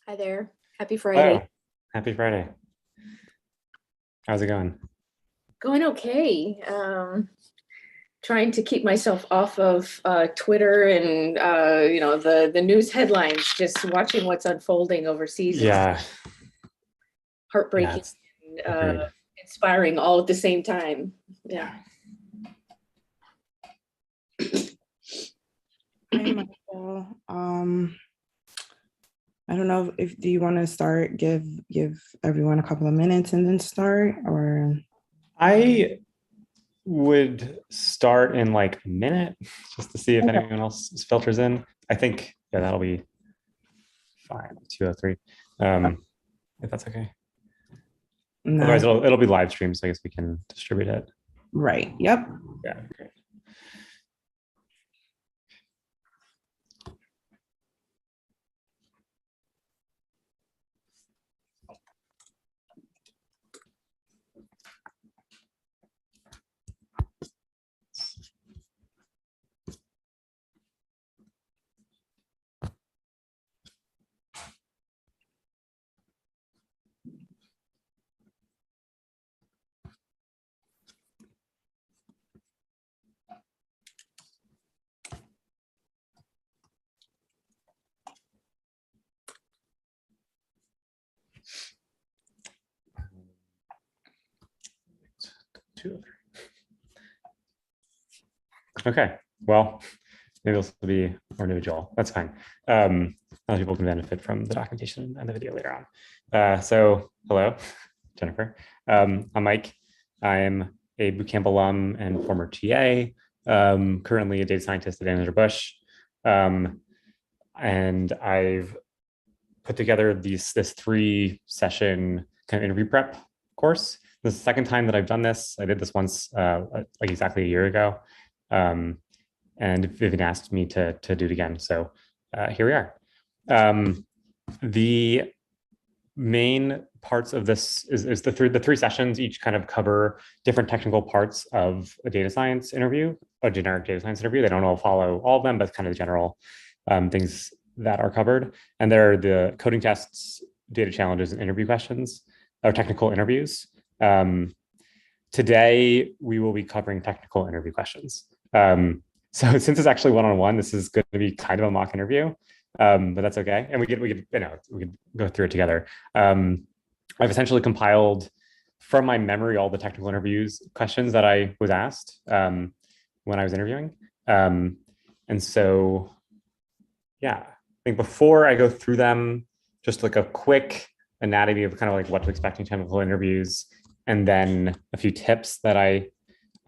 Hi there. Happy Oh, Friday. happy Friday. How's it going? Going okay. Trying to keep myself off of Twitter and the news headlines. Just watching what's unfolding overseas. It's Yeah, yeah, heartbreaking it's and agreed. inspiring all at the same time. Yeah. Yeah. Hi, Michael. I don't know if do you want to start, give everyone a couple of minutes and then start, or I would start in like a minute just to see if okay. anyone else filters in. I think, yeah, that'll be fine. 203. If that's okay. Otherwise, Not it'll be live stream, so I guess we can distribute it. right. Yep. Yeah, great. Two. Okay. Well, maybe this will be more individual. That's fine. Other people can benefit from the documentation and the video later on. So, hello, Jennifer. I'm Mike. I'm a bootcamp alum and former TA, currently a data scientist at Anheuser-Busch. And I've put together this 3-session kind of interview prep course. This is the second time that I've done this. I did this once, like exactly a year ago. And Vivian asked me to do it again. So here we are. The main parts of this is the three sessions each kind of cover different technical parts of a data science interview, a generic data science interview. They don't all follow all of them, but kind of the general things that are covered. And there are the coding tests, data challenges, and interview questions, or technical interviews. Today, we will be covering technical interview questions. So since it's actually one-on-one, this is going to be kind of a mock interview, but that's okay. And we could go through it together. I've essentially compiled from my memory all the technical interviews questions that I was asked when I was interviewing. And so, yeah, I think before I go through them, just like a quick anatomy of kind of like what to expect in technical interviews, and then a few tips that I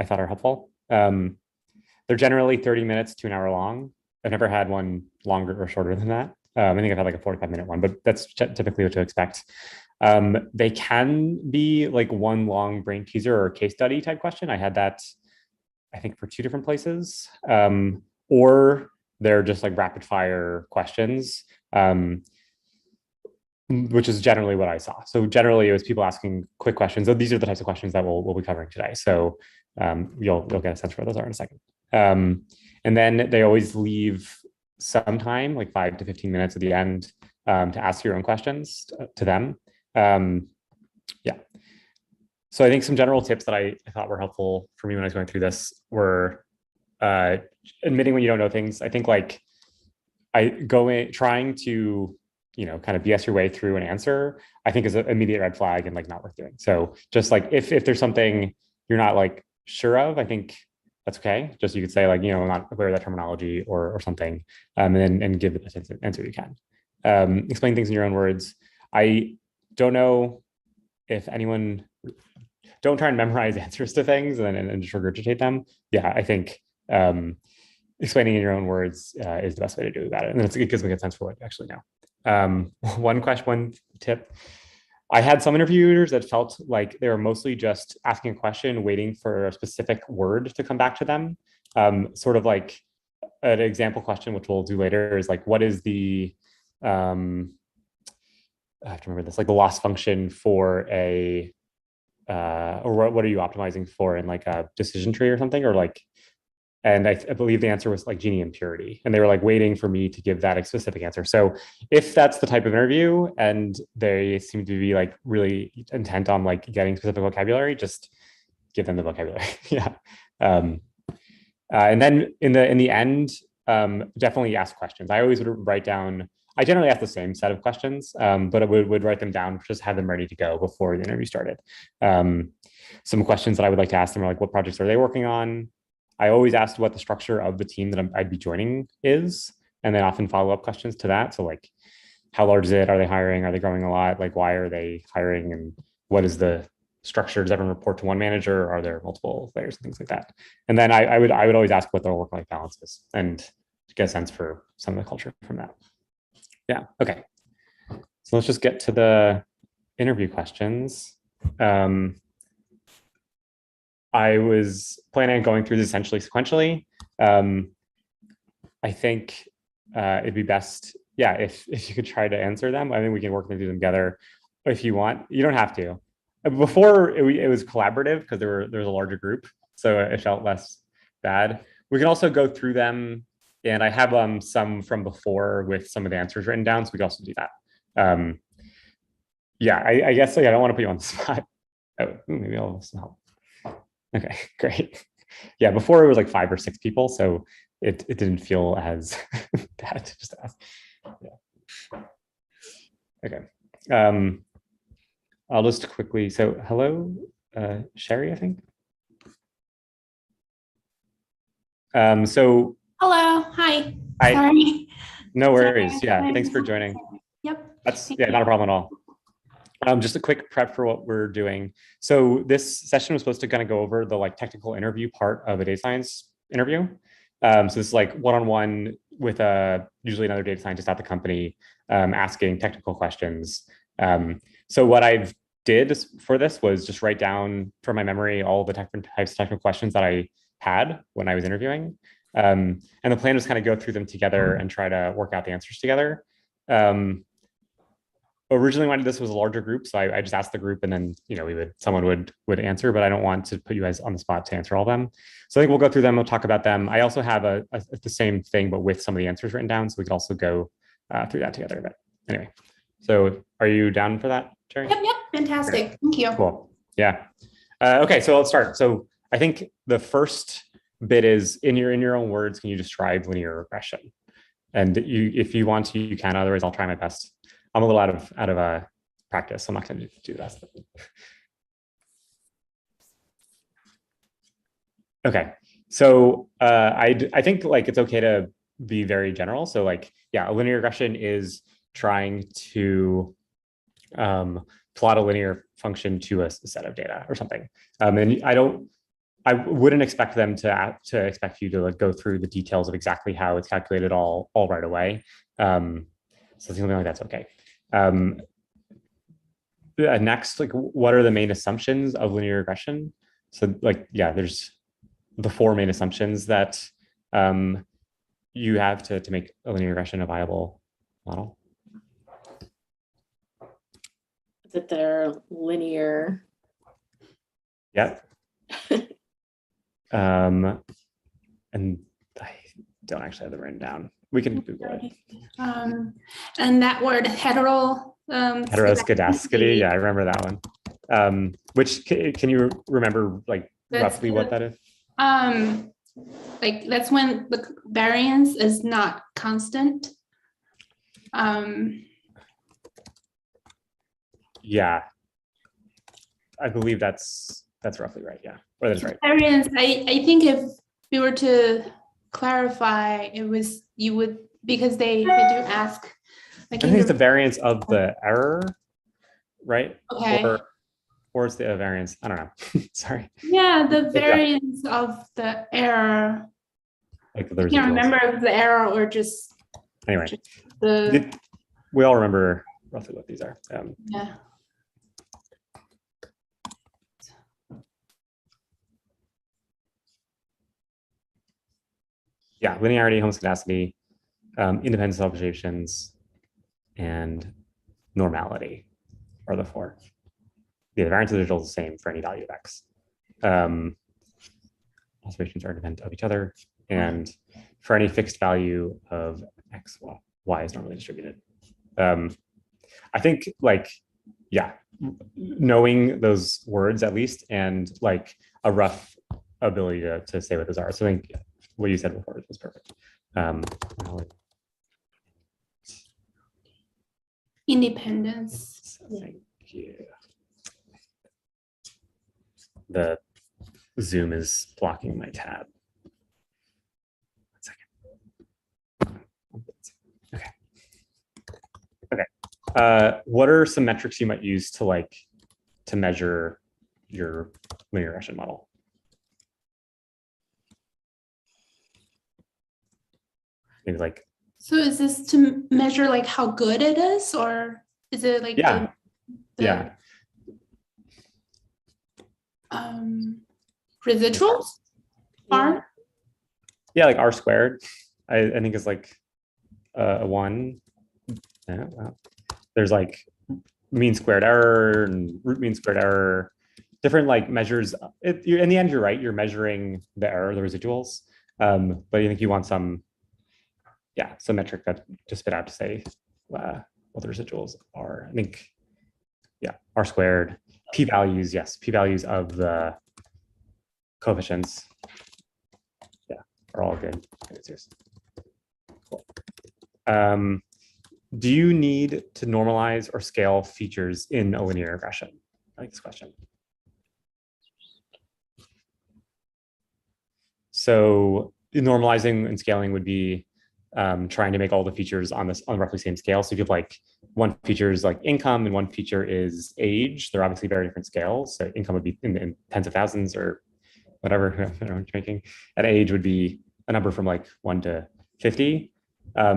thought are helpful. They're generally 30 minutes to an hour long. I've never had one longer or shorter than that. I think I've had like a 45-minute one, but that's typically what to expect. They can be like one long brain teaser or case study type question. I had that, I think, for 2 different places. Or they're just like rapid fire questions, which is generally what I saw. So generally it was people asking quick questions. So these are the types of questions that we'll be covering today. So you'll get a sense for what those are in a second. And then they always leave some time, like 5 to 15 minutes at the end, to ask your own questions to them. Yeah. So I think some general tips that I thought were helpful for me when I was going through this were admitting when you don't know things. I think like I go in trying to, kind of BS your way through an answer, I think is an immediate red flag and like not worth doing. So just like if there's something you're not like sure of, I think that's okay. Just you could say like, I'm not aware of that terminology or something, and give the best answer you can. Explain things in your own words. I don't know if anyone, don't try and memorize answers to things and just regurgitate them. Yeah, I think explaining in your own words is the best way to do about it. And then it gives me a good sense for what you actually know. One tip. I had some interviewers that felt like they were mostly just asking a question, waiting for a specific word to come back to them. Sort of like an example question, which we'll do later, is like, what is the, I have to remember this, like the loss function for a, or what are you optimizing for in like a decision tree or something, or like And I believe the answer was like Gini impurity. And they were like waiting for me to give that specific answer. So if that's the type of interview and they seem to be like really intent on like getting specific vocabulary, just give them the vocabulary. Yeah. And then in the end, definitely ask questions. I always would write down, I generally ask the same set of questions, but I would write them down, just have them ready to go before the interview started. Some questions that I would like to ask them are like, what projects are they working on? I always asked what the structure of the team that I'd be joining is, and then often follow-up questions to that. So like, how large is it? Are they hiring? Are they growing a lot? Like, why are they hiring? And what is the structure? Does everyone report to one manager? Or are there multiple layers and things like that? And then I would always ask what their work-life balance is and get a sense for some of the culture from that. Yeah, okay. So let's just get to the interview questions. I was planning on going through this essentially sequentially. I think it'd be best, yeah, if you could try to answer them. I think we can work through them together if you want. You don't have to. Before it was collaborative because there was a larger group, so it felt less bad. We can also go through them, and I have some from before with some of the answers written down, so we can also do that. Yeah, I guess like, I don't want to put you on the spot. Oh, maybe I'll help. Okay, great. Yeah, before it was like 5 or 6 people, so it didn't feel as bad to just ask. Yeah. Okay. I'll just quickly, so hello, Sherry, I think. So hello, hi. Hi. Sorry. No worries. Sorry. Yeah, thanks for joining. Yep. That's not a problem at all. Just a quick prep for what we're doing. So this session was supposed to kind of go over the like technical interview part of a data science interview. So this is like one-on-one with usually another data scientist at the company, asking technical questions. So what I've did for this was just write down from my memory all the different types of technical questions that I had when I was interviewing. And the plan was kind of go through them together and try to work out the answers together. Originally when I did this was a larger group, so I just asked the group, and then someone would answer, but I don't want to put you guys on the spot to answer all of them. So I think we'll go through them. We'll talk about them. I also have the same thing, but with some of the answers written down, so we could also go through that together. But anyway, so are you down for that, Jerry? Yep, fantastic. Okay. Thank you. Cool. Yeah. Okay, so let's start. So I think the first bit is in your own words, can you describe linear regression? And if you want to, you can. Otherwise, I'll try my best. I'm a little out of practice, so I'm not going to do that. Okay, so I think like it's okay to be very general. So like, yeah, a linear regression is trying to plot a linear function to a set of data or something. And I wouldn't expect them to expect you to like go through the details of exactly how it's calculated all right away. So something like that's okay. Next, like, what are the main assumptions of linear regression? So like, yeah, there's the 4 main assumptions that you have to make a linear regression a viable model. That they're linear. Yeah. And I don't actually have them written down. We can Google it. And that word heteroscedasticity. Yeah, I remember that one. Which can you remember like roughly what that is? Like that's when the variance is not constant. Yeah, I believe that's roughly right. Yeah, or that's right. Variance. I think if we were to clarify, it was because they do ask. Like I think it's the variance of the error, right? Okay. Or it's the variance. I don't know. Sorry. Yeah, the variance of the error. Like I can't remember if the error or just. Anyway, just we all remember roughly what these are. Yeah. Yeah, linearity, homoscedasticity, independent observations, and normality are the 4. Yeah, the variance of the result is the same for any value of x. observations are independent of each other. And for any fixed value of X, Y is normally distributed. I think like, yeah, knowing those words at least, and like a rough ability to say what those are. So I think what you said before was perfect. Independence. Thank you. The Zoom is blocking my tab. 1 second. Okay. Okay. What are some metrics you might use to measure your linear regression model? Maybe like. So is this to measure like how good it is, or is it like yeah. Yeah. Residuals? R? Yeah, like R squared, I think is like a 1. Yeah, well, there's like mean squared error and root mean squared error, different like measures. In the end, you're right. You're measuring the error, the residuals. But I think you want some metric that to spit out to say what the residuals are. I think, yeah, R squared, p-values, yes, p-values of the coefficients, yeah, are all good answers. Cool. Do you need to normalize or scale features in a linear regression? I like this question. So normalizing and scaling would be trying to make all the features on roughly same scale. So if you have like one feature is like income and one feature is age, they're obviously very different scales. So income would be in tens of thousands or whatever you're making. And age would be a number from like 1 to 50.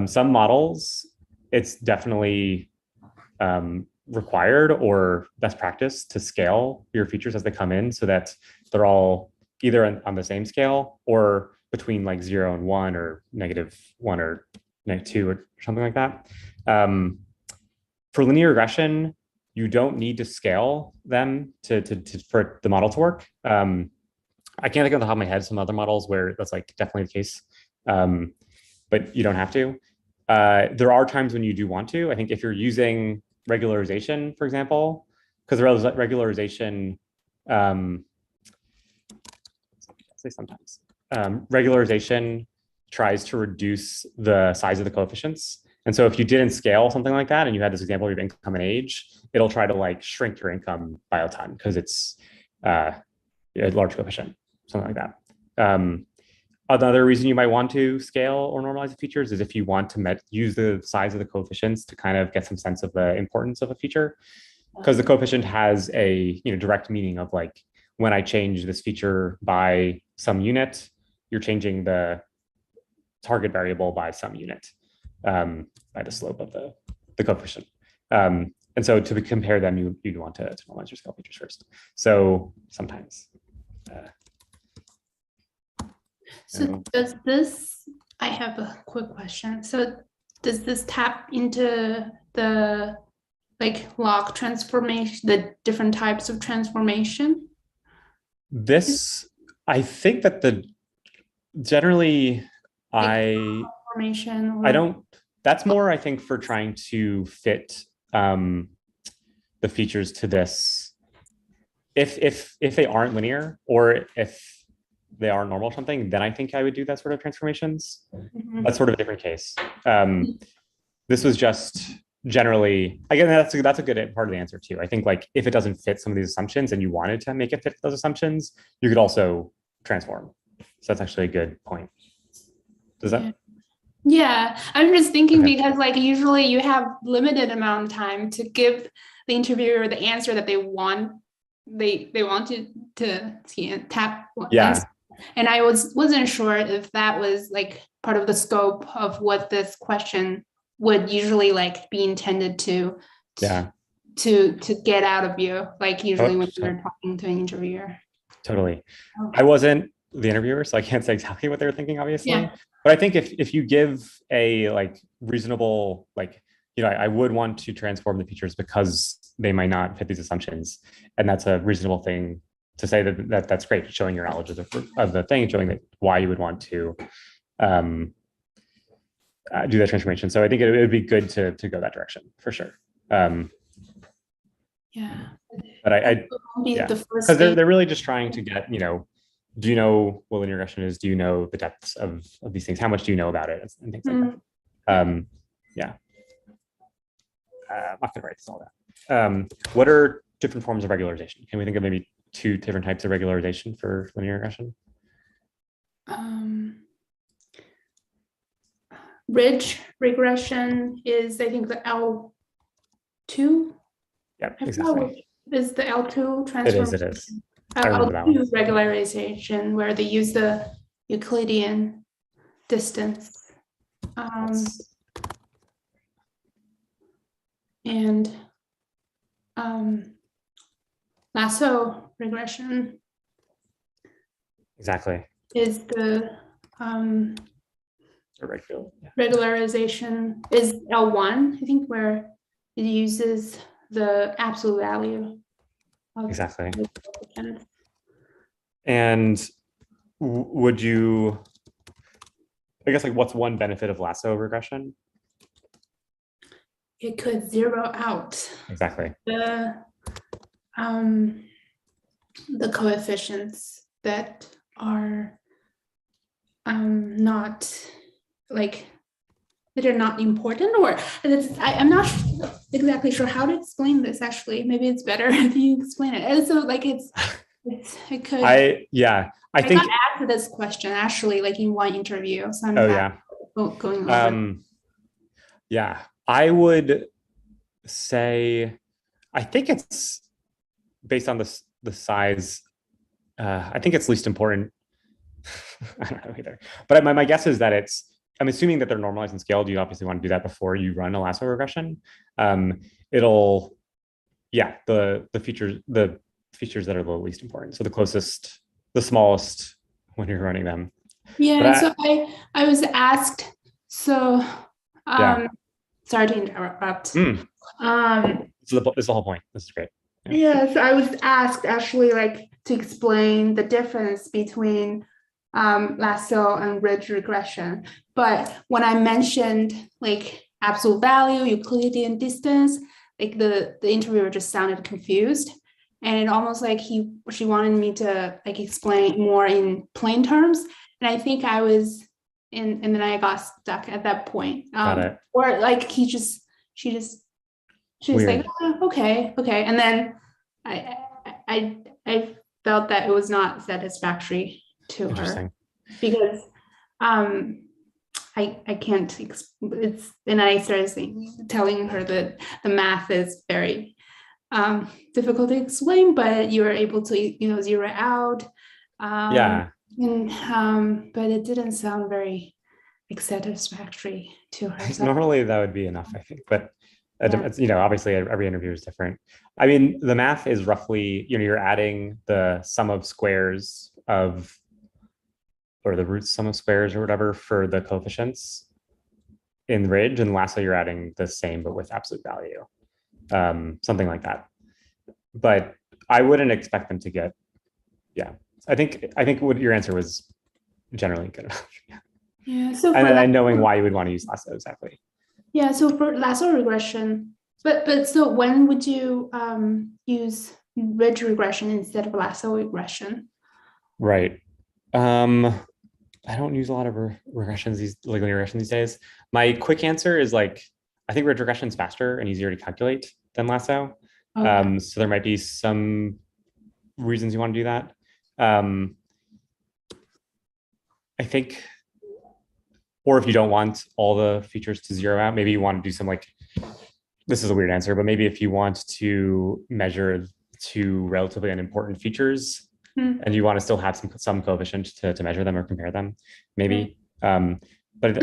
Some models, it's definitely required or best practice to scale your features as they come in so that they're all either on the same scale or between like 0 and 1 or -1 or -2 or something like that. For linear regression, you don't need to scale them for the model to work. I can't think of the top of my head some other models where that's like definitely the case, but you don't have to. There are times when you do want to. I think if you're using regularization, for example, because regularization, say sometimes, regularization tries to reduce the size of the coefficients. And so if you didn't scale something like that, and you had this example of income and age, it'll try to like shrink your income by a ton because it's a large coefficient, something like that. Another reason you might want to scale or normalize the features is if you want to use the size of the coefficients to kind of get some sense of the importance of a feature, because the coefficient has a direct meaning of like, when I change this feature by some unit, you're changing the target variable by some unit, by the slope of the coefficient. And so to compare them, you'd want to normalize your scale features first. So sometimes. So does this, I have a quick question. So does this tap into the like log transformation, the different types of transformation? This, I think that generally, like I don't, that's more, I think, for trying to fit the features to this. If they aren't linear, or if they are normal or something, then I think I would do that sort of transformations. Mm-hmm. That's sort of a different case. This was just generally, again, that's a good part of the answer too. I think like if it doesn't fit some of these assumptions and you wanted to make it fit those assumptions, you could also transform. So that's actually a good point. Does that? Yeah, I'm just thinking Okay. because like usually you have limited amount of time to give the interviewer the answer that they want. They want to see and tap. Yeah. Answer. And I wasn't sure if that was like part of the scope of what this question would usually like be intended to get out of you, like usually when you're talking to an interviewer. Totally. I wasn't the interviewer, so I can't say exactly what they were thinking, obviously. Yeah. But I think if you give a like reasonable, like, I would want to transform the features because they might not fit these assumptions. And that's a reasonable thing to say that that's great, showing your knowledge of the thing, showing that why you would want to do that transformation. So I think it would be good to go that direction for sure. Yeah. But I yeah, because they're really just trying to get, do you know what linear regression is? Do you know the depths of these things? How much do you know about it and things like that? Yeah. I'm not gonna write this all down. What are different forms of regularization? Can we think of maybe 2 different types of regularization for linear regression? Ridge regression is, I think, the L2. Yeah, exactly. Is the L2 transformation? It is. I remember that one. Regularization, where they use the Euclidean distance. And lasso regression. Exactly. Is the regularization is L1, I think, where it uses the absolute value. Exactly. And would you, I guess, like, what's one benefit of lasso regression? It could zero out exactly the coefficients that are not like that are not important, or I'm not exactly sure how to explain this. Actually, maybe it's better if you explain it. And so, like, it could. I think got asked this question actually, like in one interview. So I'm going over. Yeah, I would say, I think it's based on the size. I think it's least important. I don't know either, but my guess is that I'm assuming that they're normalized and scaled. You obviously want to do that before you run a lasso regression. The features that are the least important. So the smallest when you're running them. Yeah. So I was asked. So sorry to interrupt. This is the whole point. This is great. Yeah. So I was asked actually, like, to explain the difference between lasso and ridge regression. But when I mentioned like absolute value, Euclidean distance, like the interviewer just sounded confused, and it almost like she wanted me to like explain more in plain terms. And I think I was and then I got stuck at that point. Got it. Or like she just like, oh, okay. And then I felt that it was not satisfactory to her because I can't and I started telling her that the math is very difficult to explain, but you were able to zero out and but it didn't sound very satisfactory to her. So normally that would be enough, I think, but obviously every interview is different. I mean, the math is roughly, you're adding the sum of squares or the root sum of squares or whatever for the coefficients in ridge, and lasso you're adding the same but with absolute value, something like that. But I wouldn't expect them to get, I think what your answer was generally good enough. Yeah. So and knowing why you would want to use lasso exactly. Yeah. So for lasso regression, but so when would you use ridge regression instead of lasso regression? Right. I don't use a lot of regressions, linear regression these days. My quick answer is like, I think ridge regression is faster and easier to calculate than lasso. Okay. So there might be some reasons you want to do that. I think, or if you don't want all the features to zero out, maybe you want to do some this is a weird answer, but maybe if you want to measure 2 relatively unimportant features, and you want to still have some coefficient to measure them or compare them, maybe. But I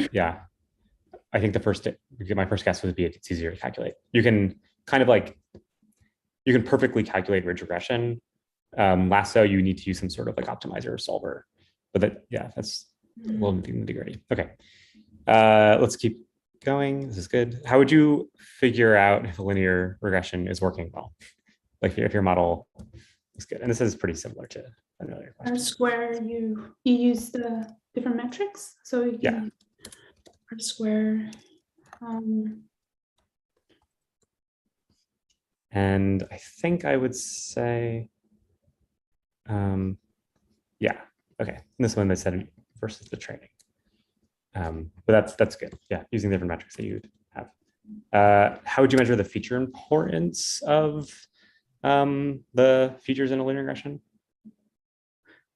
think my first guess would be it's easier to calculate. You can you can perfectly calculate ridge regression. Lasso, you need to use some sort of optimizer or solver. But that's a little nitty-gritty. Okay, let's keep going. This is good. How would you figure out if a linear regression is working well? Like if your model That's good. And this is pretty similar to an earlier question. R square, you use the different metrics. So you can R square. And I think I would say, yeah, okay. And this one they said versus the training. But that's good. Yeah, using different metrics that you'd have. How would you measure the feature importance of the features in a linear regression?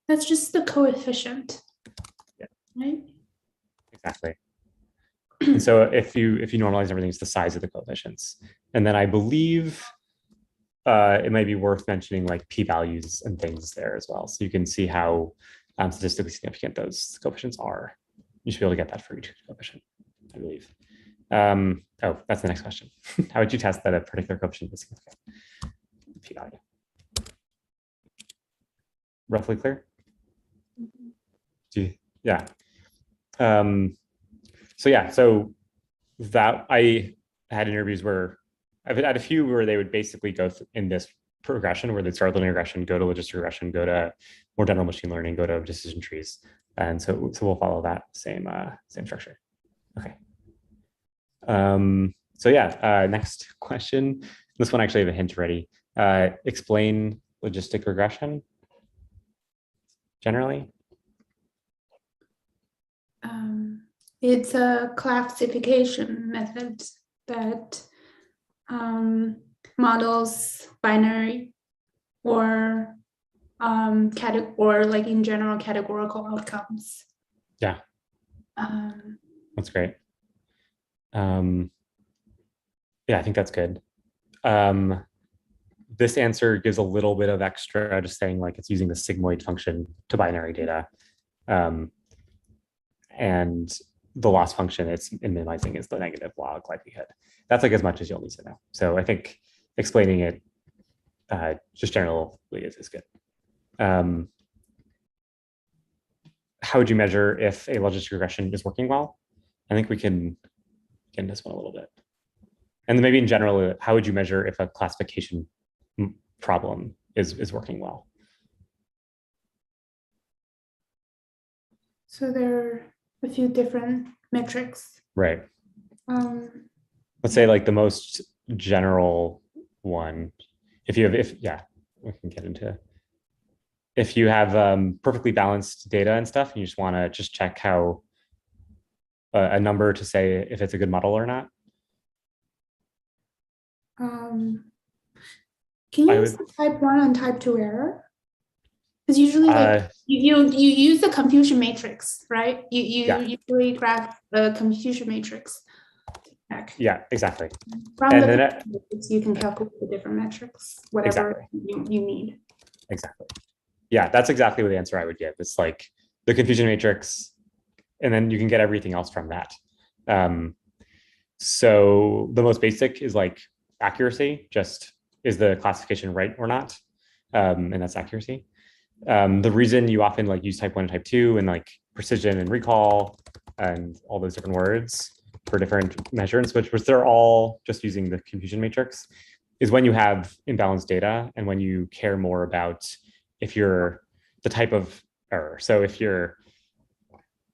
That's just the coefficient, right? Exactly. And so if you normalize everything, it's the size of the coefficients. And then I believe it might be worth mentioning like p-values and things there as well. So you can see how statistically significant those coefficients are. You should be able to get that for each coefficient, I believe. Oh, that's the next question. How would you test that a particular coefficient is significant? P-value. Roughly clear? Yeah. So that I had interviews where I've had a few where they would basically go in this progression where they'd start linear regression, go to logistic regression, go to more general machine learning, go to decision trees. And so we'll follow that same structure. Okay. Next question. This one actually I have a hint already. Explain logistic regression generally. It's a classification method that models binary or like in general categorical outcomes. Yeah, that's great. Yeah, I think that's good. This answer gives a little bit of extra, just saying like it's using the sigmoid function to binary data. And the loss function it's in minimizing is the negative log likelihood. That's like as much as you'll need to know. So I think explaining it just generally is good. How would you measure if a logistic regression is working well? I think we can get into this one a little bit. And then maybe in general, how would you measure if a classification problem is working well? So there are a few different metrics. Right. Let's say like the most general one. We can get into. If you have perfectly balanced data and stuff, and you just want to just check how a number to say if it's a good model or not. Can you use type 1 and type 2 error? Because usually like, you use the confusion matrix, right? You usually graph the confusion matrix. Yeah, exactly. From and the matrix, you can calculate the different metrics, whatever you need. Exactly. Yeah, that's exactly what the answer I would give. It's like the confusion matrix, and then you can get everything else from that. So the most basic is like accuracy, just is the classification right or not? And that's accuracy. The reason you often like use type 1 and type 2 and like precision and recall and all those different words for different measurements, which they're all just using the confusion matrix, is when you have imbalanced data and when you care more about if you're the type of error. So if you're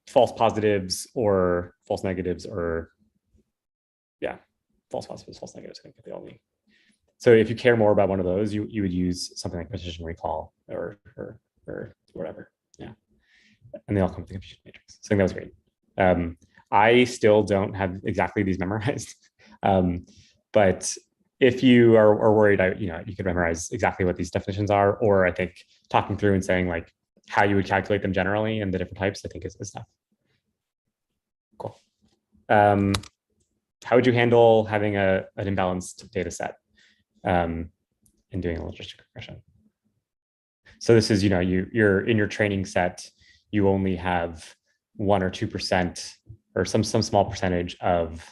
false positives or false negatives or false positives, false negatives, I think they all need. So if you care more about one of those, you would use something like precision recall or whatever. Yeah. And they all come with the confusion matrix. So I think that was great. I still don't have exactly these memorized. But if you are worried, you could memorize exactly what these definitions are, or I think talking through and saying like how you would calculate them generally and the different types, I think is enough. Cool. How would you handle having an imbalanced data set and doing a logistic regression? So this is, you're in your training set, you only have 1 or 2% or some small percentage of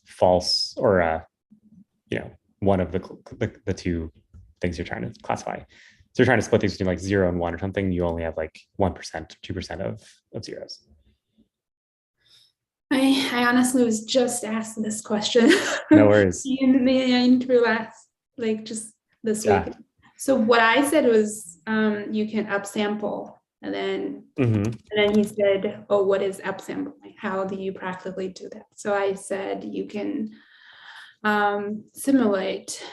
false or one of the two things you're trying to classify. So you're trying to split these between like 0 and 1 or something. You only have like 1%, 2% of zeros. I honestly was just asked this question. No worries. in the interview just this week. So what I said was you can upsample, and then he said, oh, what is upsampling? How do you practically do that? So I said you can simulate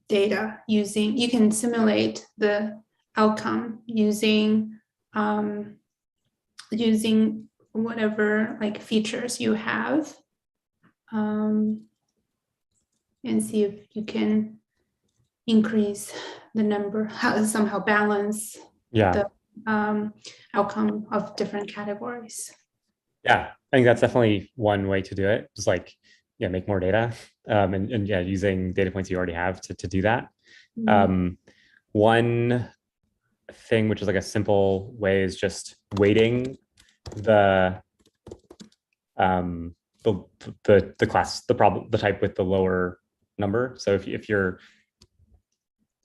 data using, you can simulate the outcome using using whatever like features you have, and see if you can increase the number, somehow balance the outcome of different categories. Yeah, I think that's definitely one way to do it. Just like, make more data, and using data points you already have to do that. One thing which is like a simple way is just weighting the class, the type with the lower number. So if you're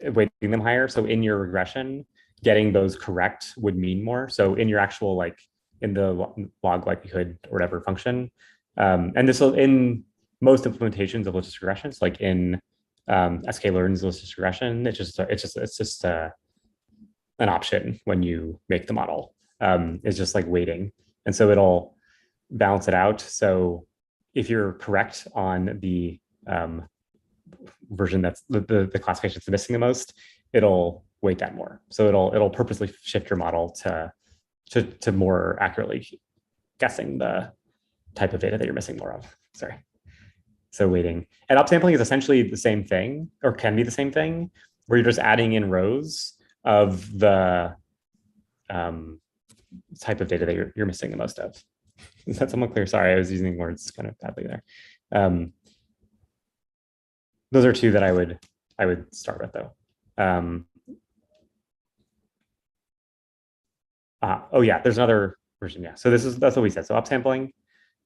weighting them higher, so in your regression, getting those correct would mean more. So in your actual, like in the log likelihood or whatever function, and this will in most implementations of logistic regressions, like in sklearn's logistic regression, it's just an option when you make the model. It's just like weighting, and so it'll balance it out. So if you're correct on the version that's the classification that's missing the most, it'll weight that more. So it'll purposely shift your model to more accurately guessing the type of data that you're missing more of. Sorry. So weighting and upsampling is essentially the same thing, or can be the same thing, where you're just adding in rows of the type of data that you're missing the most of. Is that somewhat clear? Sorry, I was using words kind of badly there. Those are two that I would start with, though. Oh yeah, there's another version. Yeah, so that's what we said. So upsampling,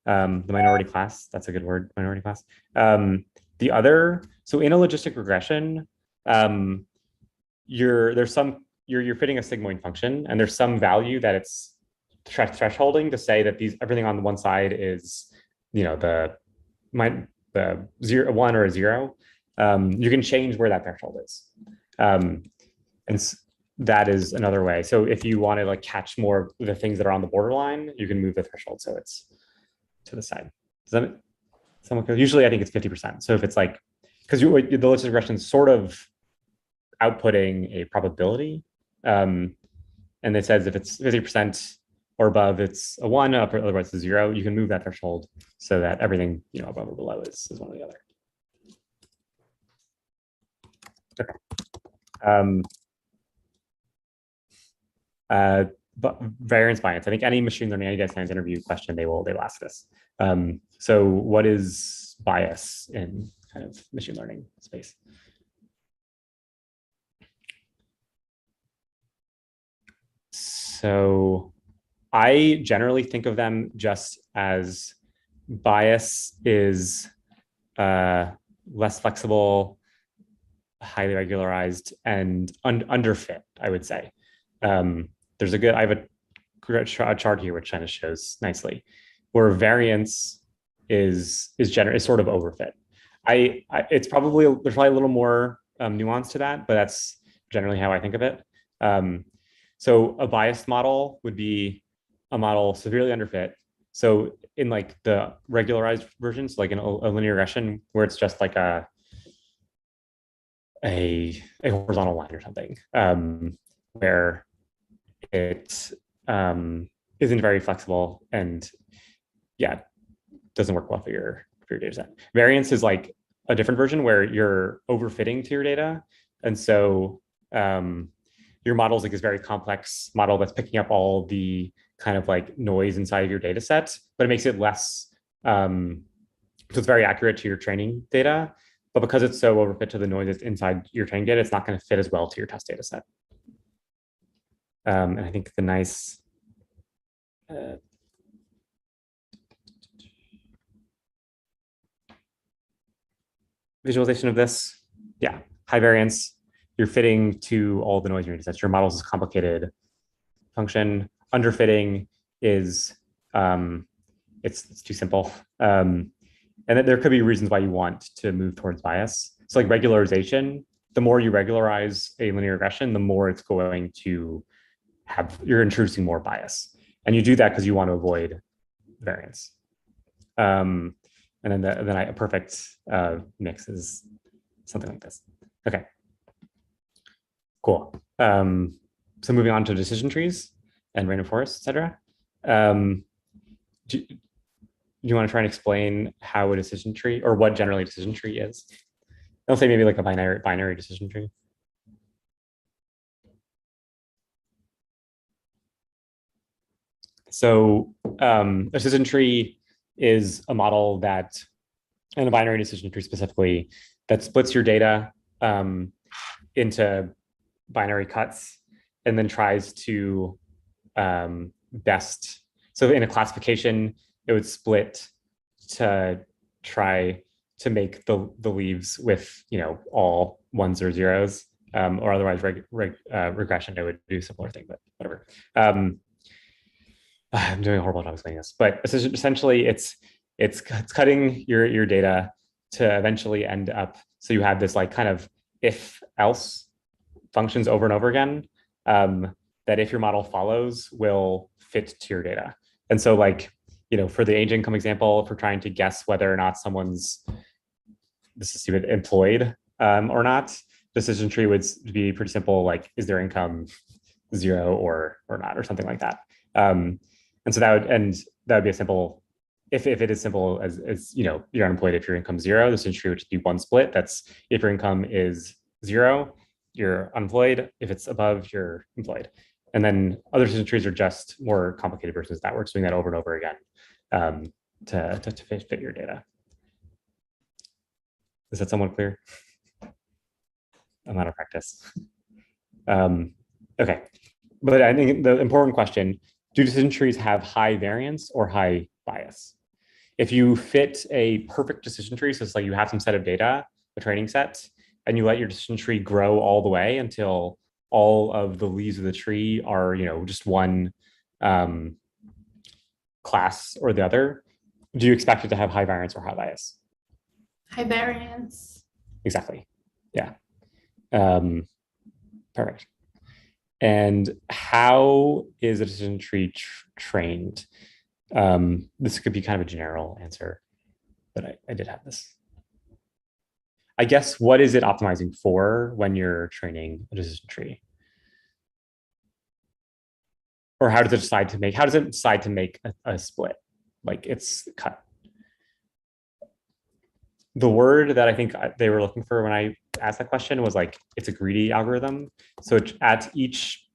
the minority class. That's a good word, minority class. The other, so in a logistic regression, you're fitting a sigmoid function, and there's some value that it's thresholding to say that everything on the one side is, the 1 or a 0. You can change where that threshold is, and that is another way. So if you want to like catch more of the things that are on the borderline, you can move the threshold so it's to the side. Does that somewhat clear? Usually I think it's 50%. So if it's like, because the logistic regression is sort of outputting a probability, and it says if it's 50% or above, it's a 1, otherwise it's a 0. You can move that threshold so that everything above or below is one or the other. Okay. But variance bias. I think any machine learning, any data science interview question, they will ask this. So what is bias in kind of machine learning space? So I generally think of them just as bias is less flexible, highly regularized, and underfit, I would say. I have a chart here which kind of shows nicely where variance is sort of overfit. There's probably a little more nuance to that, but that's generally how I think of it. So a biased model would be a model severely underfit. So in like the regularized versions, like in a linear regression, where it's just like a horizontal line or something, where it isn't very flexible and doesn't work well for your data set. Variance is like a different version where you're overfitting to your data, and so your model is like this very complex model that's picking up all the kind of like noise inside of your data set, but it makes it less, so it's very accurate to your training data, but because it's so overfit to the noise that's inside your training data, it's not going to fit as well to your test data set. And I think the nice visualization of this, high variance, you're fitting to all the noise in your data sets. Your model is a complicated function. Underfitting is it's too simple, and then there could be reasons why you want to move towards bias. So like regularization, the more you regularize a linear regression, the more it's going to have, you're introducing more bias. And you do that because you want to avoid variance. And then a perfect mix is something like this. Okay, cool. So moving on to decision trees and random forests, etc. Do you want to try and explain how a decision tree, or what generally a decision tree is? I'll say maybe like a binary decision tree. So a decision tree is a model that, and a binary decision tree specifically, that splits your data into binary cuts and then tries to best. So in a classification, it would split to try to make the leaves with, you know, all ones or zeros, or otherwise regression, it would do a similar thing, but whatever. I'm doing a horrible job explaining this, but essentially it's cutting your data to eventually end up, so you have this like kind of if else functions over and over again, that if your model follows will fit to your data. And so like, you know, for the age income example, if we're trying to guess whether or not someone's, this is stupid, employed or not, decision tree would be pretty simple, like is their income 0 or not, or something like that. And so that would be a simple, if it is simple as you know, you're unemployed if your income 0, the decision tree would just be one split. That's if your income is 0, you're unemployed. If it's above, you're employed. And then other decision trees are just more complicated versions of that. We're just doing that over and over again to fit your data. Is that somewhat clear? I'm out of practice. Okay, but I think the important question, do decision trees have high variance or high bias? If you fit a perfect decision tree, so it's like you have some set of data, a training set, and you let your decision tree grow all the way until all of the leaves of the tree are, you know, just one class or the other, do you expect it to have high variance or high bias? High variance. Exactly. Yeah. Perfect. And how is a decision tree trained? This could be kind of a general answer, but I did have this. I guess, what is it optimizing for when you're training a decision tree? Or how does it decide to make a split? Like it's cut. The word that I think they were looking for when I asked that question was like, it's a greedy algorithm. So at each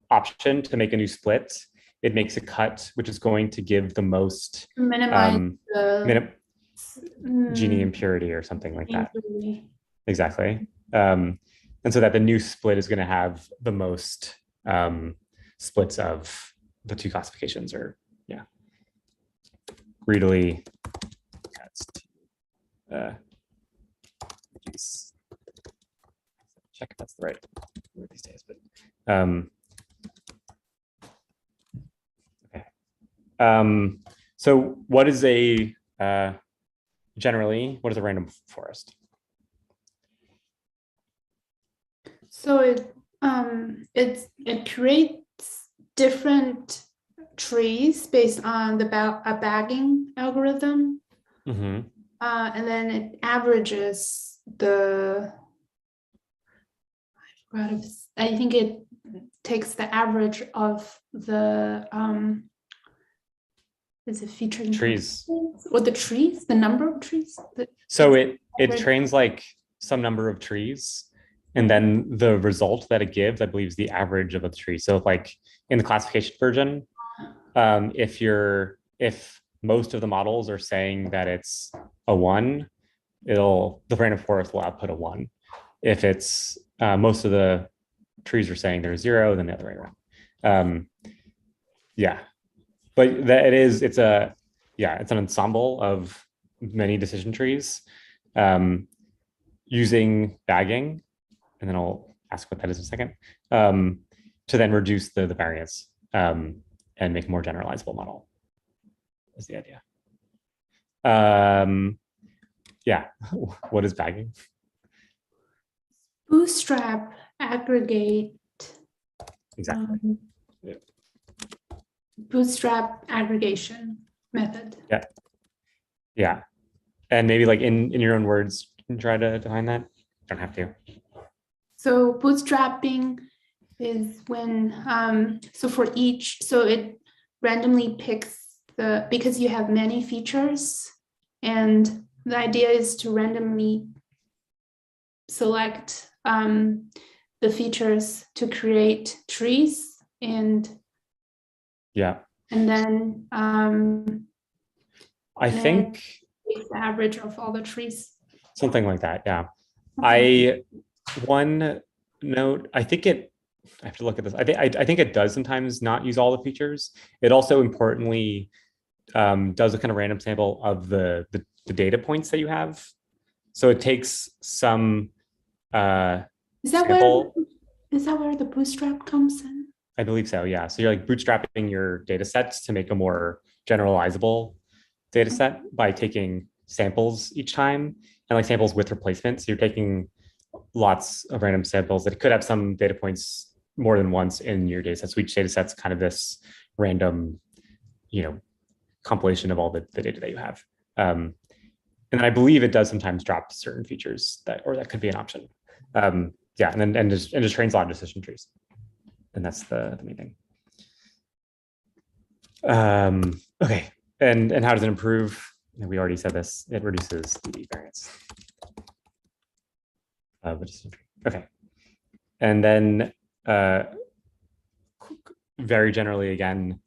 option to make a new split, it makes a cut, which is going to give the most minimize the Gini impurity or something like that. impurity. Exactly. And so that the new split is going to have the most splits of the two classifications, or yeah, greedily cuts. Check if that's the right word these days, but okay. So what is a generally, what is a random forest? So it creates different trees based on a bagging algorithm. Mm-hmm. And then it averages I think it takes the average of the is it featuring trees or the trees, the number of trees? So it trains like some number of trees, and then the result that it gives, I believe, is the average of a tree. So like in the classification version, if most of the models are saying that it's a 1, the random forest will output a 1. If it's most of the trees are saying they're 0, then the other way around. Yeah, but it's an ensemble of many decision trees using bagging, and then I'll ask what that is in a second, to then reduce the variance and make a more generalizable model. Is the idea. Yeah, what is bagging? Bootstrap aggregate. Exactly. Yeah. Bootstrap aggregation method. Yeah. Yeah. And maybe like in your own words, you can try to define that. Don't have to. So bootstrapping is when, so for each, so it randomly picks because you have many features, and the idea is to randomly select the features to create trees, and then I think the average of all the trees. Something like that. Yeah. Okay. One note, I have to look at this. I think it does sometimes not use all the features. It also importantly does a kind of random sample of the data points that you have. So it takes some Is that sample. where the bootstrap comes in? I believe so, yeah. So you're like bootstrapping your data sets to make a more generalizable data set by taking samples each time, and like samples with replacement. So you're taking lots of random samples that could have some data points more than once in your data set. So each data set's kind of this random, compilation of all the data that you have. And I believe it does sometimes drop certain features that could be an option. Yeah, and just trains a lot of decision trees. And that's the main thing. Okay, and how does it improve? We already said this. It reduces the variance of the decision tree. Okay, and then very generally again,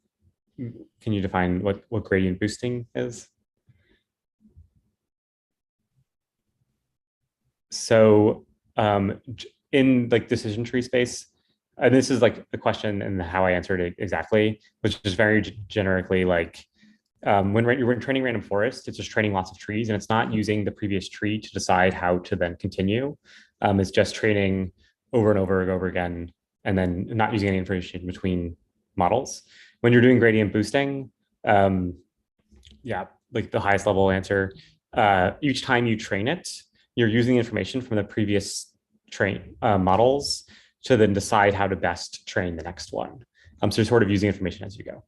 can you define what gradient boosting is? So in like decision tree space, and this is like the question and how I answered it exactly, which is very generically like when you're training random forest, it's just training lots of trees, and it's not using the previous tree to decide how to then continue. It's just training over and over and over again, and then not using any information between models. When you're doing gradient boosting, yeah, like the highest level answer, each time you train it, you're using information from the previous models to then decide how to best train the next one. So you're sort of using information as you go.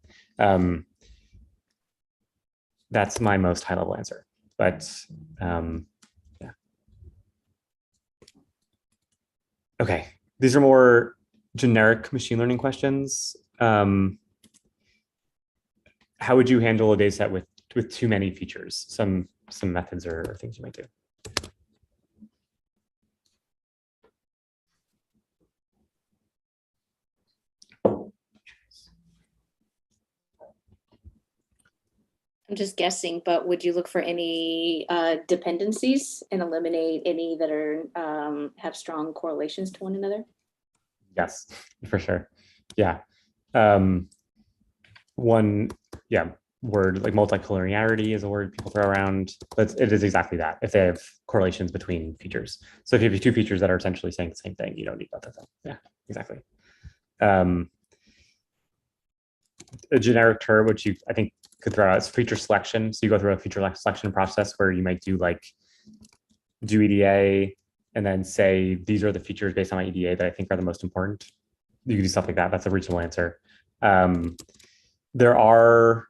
That's my most high level answer, but yeah. Okay, these are more generic machine learning questions. How would you handle a data set with too many features? Some methods or things you might do. I'm just guessing, but would you look for any dependencies and eliminate any that are have strong correlations to one another? Yes, for sure. Yeah. One word like multicollinearity is a word people throw around, but it is exactly that. If they have correlations between features. So if you have two features that are essentially saying the same thing, you don't need both of them. Yeah, exactly. A generic term, which I think could throw out, is feature selection. So you go through a feature selection process where you might do EDA and then say, these are the features based on my EDA that I think are the most important. You can do stuff like that. That's a reasonable answer. There are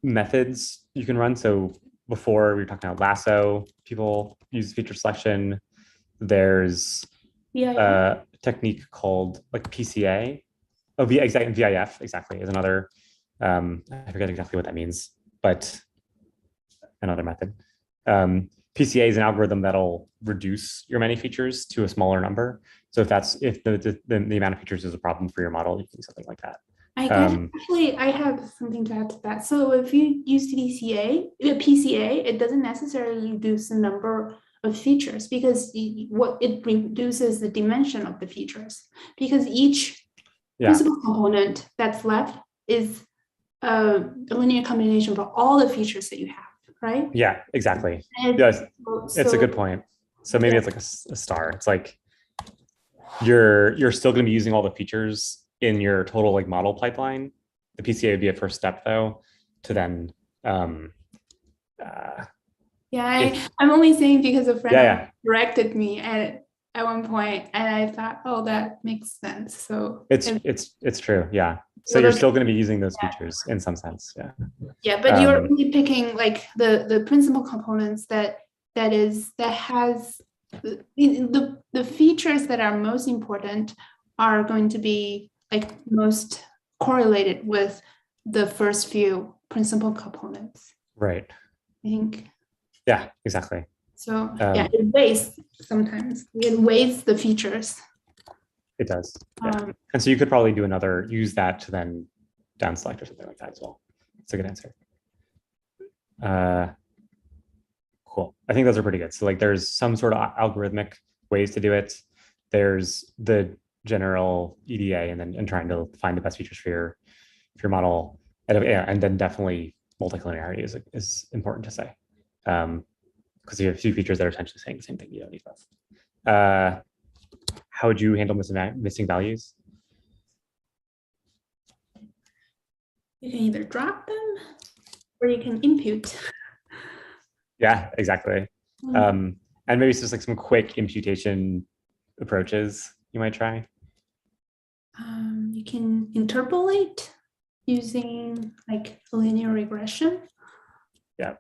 methods you can run. So before we were talking about lasso, people use feature selection. There's a technique called like PCA. Oh, VIF exactly is another. I forget exactly what that means, but another method. PCA is an algorithm that'll reduce your many features to a smaller number. So if the amount of features is a problem for your model, you can do something like that. I have something to add to that. So if you use PCA, it doesn't necessarily reduce the number of features, because what it reduces the dimension of the features, because each principal component that's left is a linear combination for all the features that you have, right? Yeah, exactly. Yes, it's a good point. So maybe it's like a star. It's like you're still going to be using all the features in your total like model pipeline. The PCA would be a first step though, to then I'm only saying because a friend directed me, and at one point, and I thought, oh, that makes sense. So it's true. Yeah. So you're still going to be using those features in some sense. Yeah. Yeah, but you're only picking like the principal components that has the features that are most important are going to be like most correlated with the first few principal components. Right. I think. Yeah, exactly. So yeah, it weighs sometimes. It weighs the features. It does. Yeah. And so you could probably use that to then down select or something like that as well. It's a good answer. Cool. I think those are pretty good. So like there's some sort of algorithmic ways to do it. There's the general EDA and trying to find the best features for your model. And then definitely multicollinearity is important to say. Because you have a few features that are essentially saying the same thing. You don't need both. How would you handle missing values? You can either drop them or you can impute. Yeah, exactly. And maybe it's just like some quick imputation approaches you might try. You can interpolate using like linear regression. Yeah.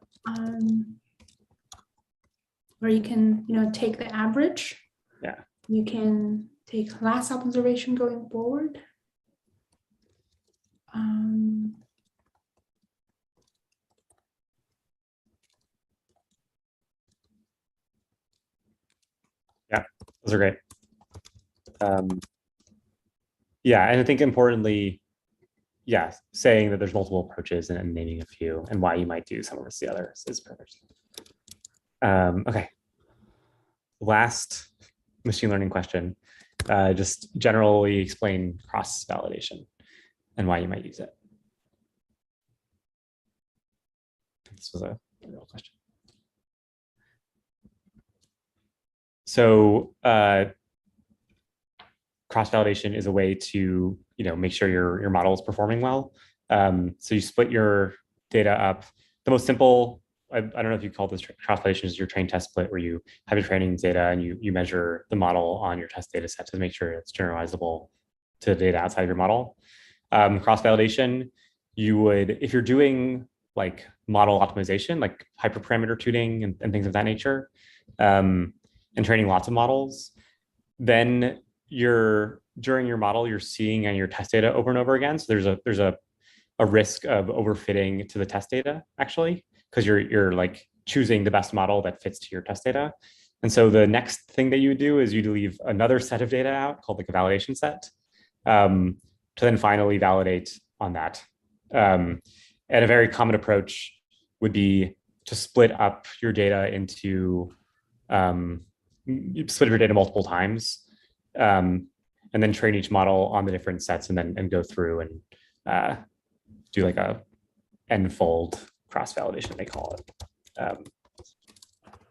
Or you can, take the average. Yeah. You can take last observation going forward. Yeah, those are great. Yeah, and I think importantly, yeah, saying that there's multiple approaches and naming a few and why you might do some versus the other is perfect. Okay. Last machine learning question. Just generally explain cross-validation and why you might use it. This was a real question. So cross-validation is a way to make sure your model is performing well. So you split your data up. The most simple, I don't know if you call this cross-validation, is your train test split, where you have your training data and you measure the model on your test data set to make sure it's generalizable to data outside of your model. Cross-validation, you would, if you're doing like model optimization, like hyperparameter tuning and things of that nature, and training lots of models, then during your model, you're seeing on your test data over and over again. So there's a risk of overfitting to the test data, actually, because you're like choosing the best model that fits to your test data. And so the next thing that you would do is you'd leave another set of data out called like a validation set, to then finally validate on that. And a very common approach would be to split up your data into split your data multiple times, and then train each model on the different sets, and then go through and do like a n-fold cross-validation, they call it.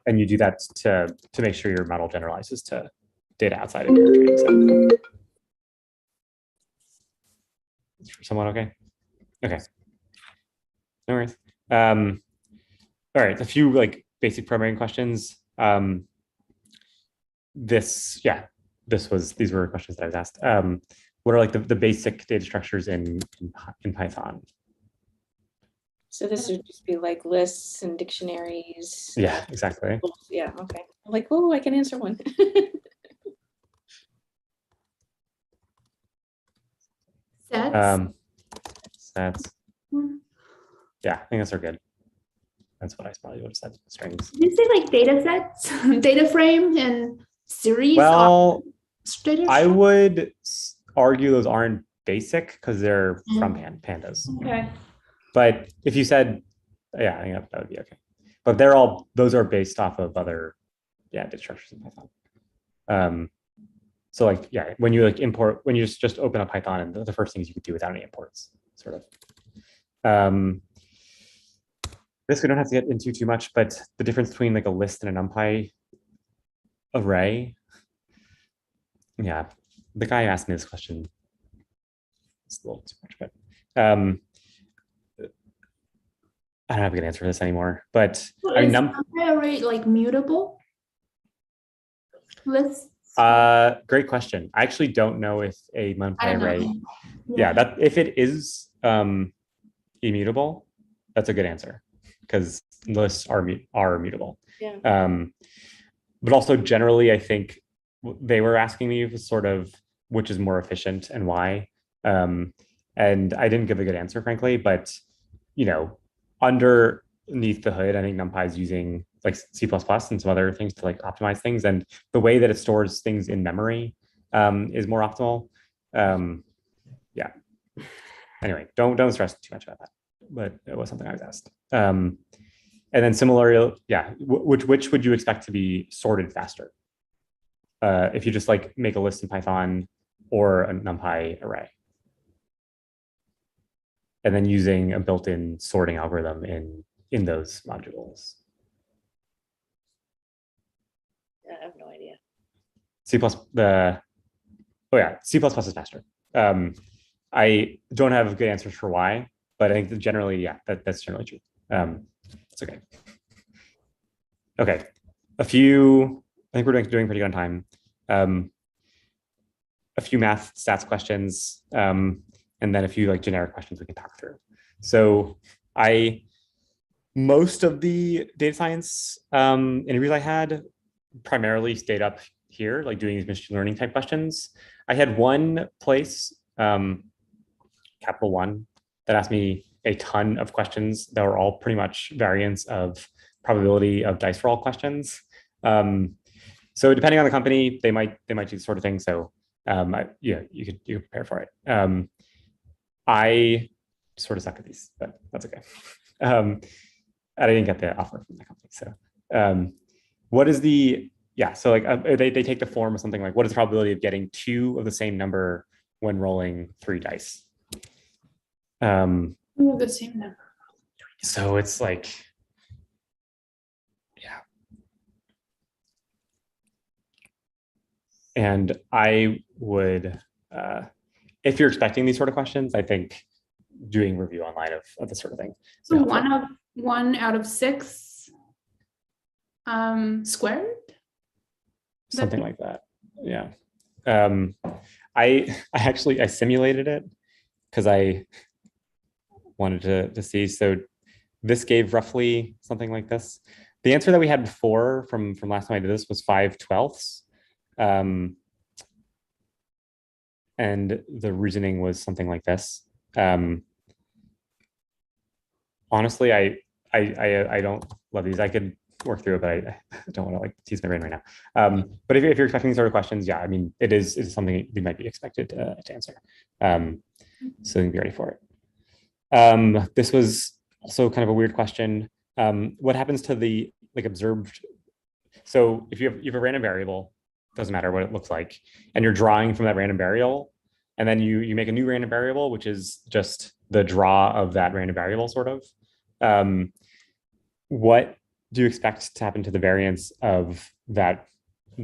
And you do that to make sure your model generalizes to data outside of your training set. Is for someone okay? Okay. No worries. All right, a few like basic programming questions. These were questions that I was asked. What are like the basic data structures in Python? So this would just be like lists and dictionaries. Yeah, exactly. Yeah, okay. I'm like, oh, I can answer one. Sets. Sets. Yeah, I think those are good. That's what I probably would have said. Strings. Did you say like data sets, data frame, and series? Well, I would argue those aren't basic because they're from pandas. Okay. But if you said, yeah, I think that would be okay. But those are based off of other, data structures in Python. So like, yeah, when you like import, when you just open up Python, and the first things you could do without any imports, sort of. This we don't have to get into too much, but the difference between like a list and a NumPy array. Yeah, the guy who asked me this question. It's a little too much, but I don't have a good answer for this anymore. But so I mean, NumPy array like mutable lists. Great question. I actually don't know if a I NumPy don't array, know. yeah, that if it is immutable, that's a good answer because lists are immutable. Yeah. But also generally, I think they were asking me sort of which is more efficient and why. And I didn't give a good answer, frankly, but you know, underneath the hood, I think NumPy is using like C++ and some other things to like optimize things. And the way that it stores things in memory is more optimal. Yeah. Anyway, don't stress too much about that, but it was something I was asked. And then similarly, yeah, which would you expect to be sorted faster? If you just like make a list in Python or a NumPy array? And then using a built-in sorting algorithm in those modules. I have no idea. C++ is faster. I don't have good answers for why, but I think that generally, yeah, that's generally true. It's okay. Okay, I think we're doing pretty good on time. A few math stats questions, and then a few like generic questions we can talk through. So most of the data science interviews I had primarily stayed up here, like doing these machine learning type questions. I had one place, Capital One, that asked me a ton of questions that were all pretty much variants of probability of dice roll questions. So depending on the company, they might do this sort of thing. So yeah, you could prepare for it. I sort of suck at these, but that's okay. I didn't get the offer from the company. So what is the, yeah, so like they take the form of something like, what is the probability of getting 2 of the same number when rolling 3 dice? The same number. So it's like, yeah. And I would, if you're expecting these sort of questions, I think doing review online of this sort of thing. So 1 out of 6 squared? Something like that. Yeah. I actually simulated it because I wanted to see. So this gave roughly something like this. The answer that we had before from last time I did this was 5/12. And the reasoning was something like this. Honestly, I don't love these. I could work through it, but I don't want to like tease my brain right now. But if you're expecting these sort of questions, yeah, I mean, it is something you might be expected to answer. So you can be ready for it. This was also kind of a weird question. What happens to the like observed? So if you have a random variable, doesn't matter what it looks like, and you're drawing from that random variable, and then you make a new random variable, which is just the draw of that random variable, sort of. What do you expect to happen to the variance of that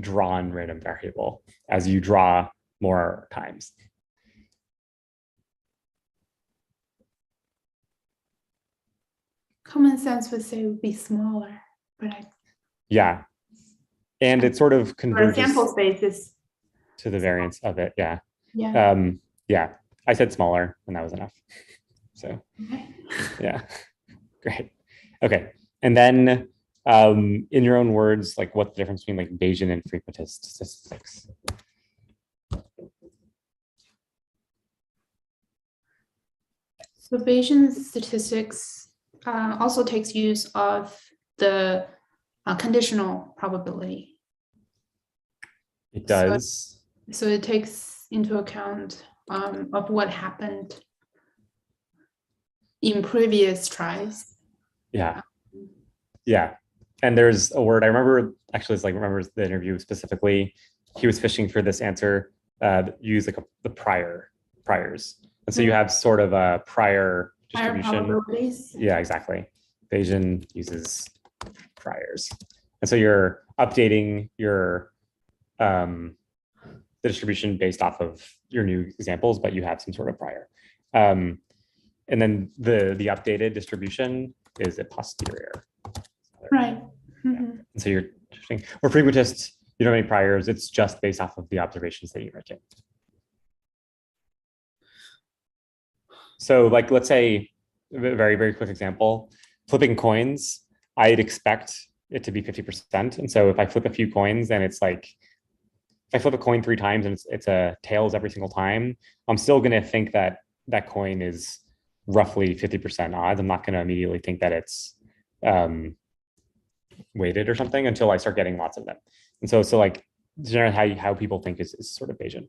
drawn random variable as you draw more times? Common sense would say it would be smaller, but yeah, and it sort of converges sample spaces to the variance of it. Yeah. Yeah. Yeah, I said smaller, and that was enough. So, Okay. yeah, great. Okay, and then in your own words, like what's the difference between like Bayesian and frequentist statistics? So Bayesian statistics also takes use of the conditional probability. It does. So it takes into account of what happened in previous tries. Yeah. Yeah. And there's a word I remember, actually, it's like remember the interview specifically. He was fishing for this answer, use like the priors. And so you have sort of a prior distribution. Probabilities. Yeah, exactly. Bayesian uses priors. And so you're updating your the distribution based off of your new examples, but you have some sort of prior. And then the updated distribution is a posterior. Right. Yeah. And so you're shifting. Or frequentist you don't have any priors. It's just based off of the observations that you're making. So like, let's say a very, very quick example, flipping coins, I'd expect it to be 50%. And so if I flip a few coins and it's like, if I flip a coin 3 times and it's a tails every single time, I'm still going to think that that coin is roughly 50% odds. I'm not going to immediately think that it's weighted or something until I start getting lots of them. And so like generally how people think is sort of Bayesian.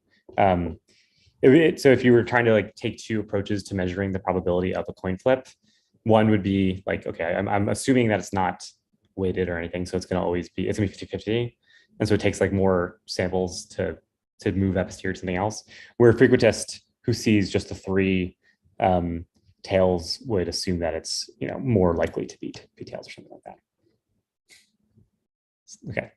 So if you were trying to like take 2 approaches to measuring the probability of a coin flip, one would be like, okay, I'm assuming that it's not weighted or anything. So it's going to be 50-50. And so it takes like more samples to move that posterior to something else. Where a frequentist who sees just the 3 tails would assume that it's, you know, more likely to be tails or something like that. Okay.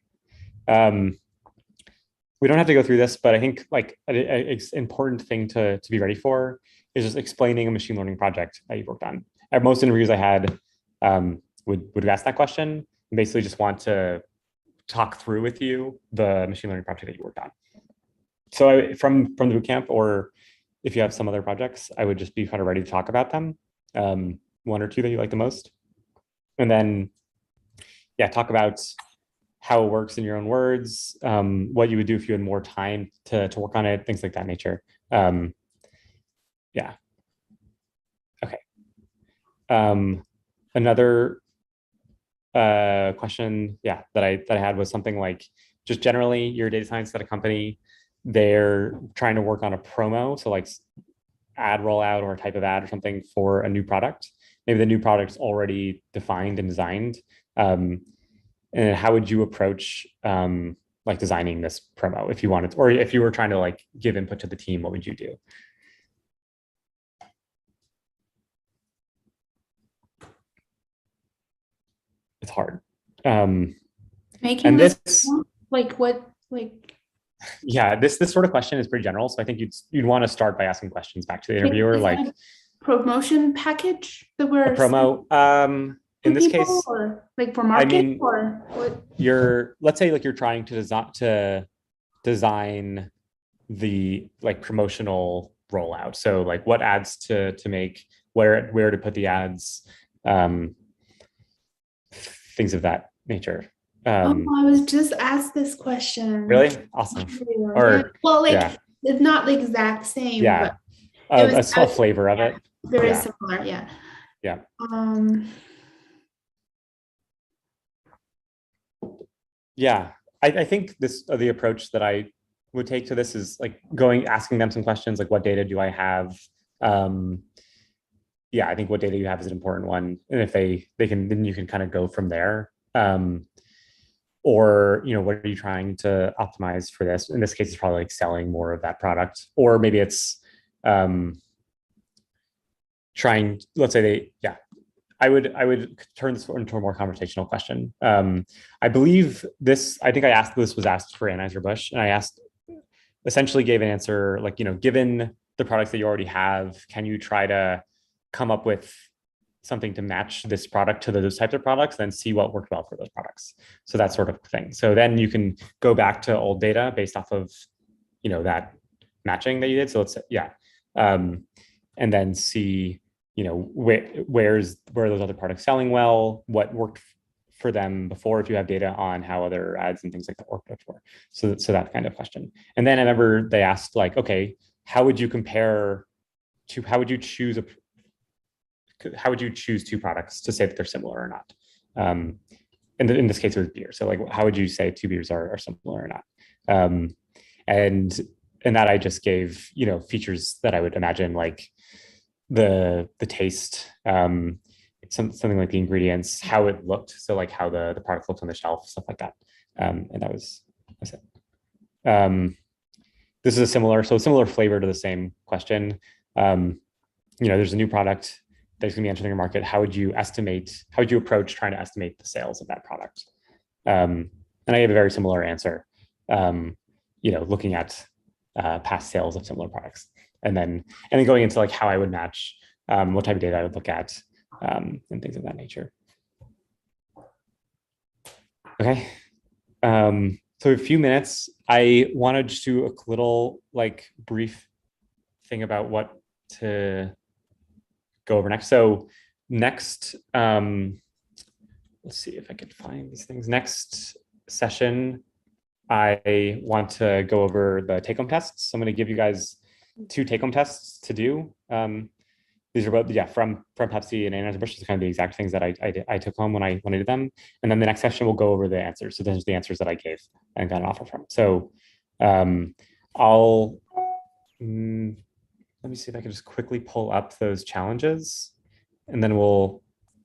We don't have to go through this, but I think like an important thing to be ready for is just explaining a machine learning project that you've worked on. At most interviews I had would ask that question and basically just want to talk through with you the machine learning project that you worked on. So from the bootcamp, or if you have some other projects, I would just be kind of ready to talk about them. 1 or 2 that you like the most. And then, yeah, talk about how it works in your own words, what you would do if you had more time to work on it, things like that nature. Yeah. Okay. Another question, yeah, that I had was something like, just generally, you're a data scientist at a company, they're trying to work on a promo, so like ad rollout or a type of ad or something for a new product. Maybe the new product's already defined and designed. And how would you approach like designing this promo if you wanted to, or if you were trying to like give input to the team, what would you do? It's hard. Making and this this like what, like, yeah, this sort of question is pretty general. So I think you'd want to start by asking questions back to the interviewer, is like that a promotion package that a we're promo. In this people, case, or like for market, I mean, or what? let's say like you're trying to design the like promotional rollout. So like what ads to make, where to put the ads, things of that nature. I was just asked this question. Really? Awesome. earlier. Or Yeah. Well, like yeah, it's not the exact same, yeah, but it was a small flavor of it. very Yeah. similar. Yeah. Yeah. Yeah, I think the approach that I would take to this is like asking them some questions like, what data do I have? Yeah, I think what data you have is an important one, and if they can, then you can kind of go from there. Or, you know, what are you trying to optimize for this? In this case, it's probably like selling more of that product, or maybe it's trying. Let's say I would turn this into a more conversational question. I believe this, I think this was asked for Anheuser-Busch, and I essentially gave an answer like, you know, given the products that you already have, can you try to come up with something to match this product to those types of products, then see what worked well for those products. So that sort of thing. So then you can go back to old data based off of, you know, that matching that you did. So let's say, yeah. And then see, you know, where are those other products selling well, what worked for them before, if you have data on how other ads and things like that worked before. So that kind of question. And then I remember they asked like, okay, how would you choose 2 products to say that they're similar or not? In this case, it was beer. So like, how would you say 2 beers are similar or not? And that I just gave, you know, features that I would imagine, like the taste, something like the ingredients, how it looked. So like how the product looked on the shelf, stuff like that. And that's it. This is a similar flavor to the same question. You know, there's a new product that's going to be entering the market. How would you approach trying to estimate the sales of that product? And I gave a very similar answer, you know, looking at past sales of similar products, and then going into like how I would match, what type of data I would look at, and things of that nature. Okay. So a few minutes, I wanted to do a little like brief thing about what to go over next. So next, let's see if I can find these things. Next session, I want to go over the take-home tests. So I'm going to give you guys 2 take-home tests to do. These are both, from Pepsi and Anheuser-Busch. It's kind of the exact things that I took home when I did them. And then the next session, we'll go over the answers. So those are the answers that I gave and got an offer from. So I'll, let me see if I can just quickly pull up those challenges, and then we'll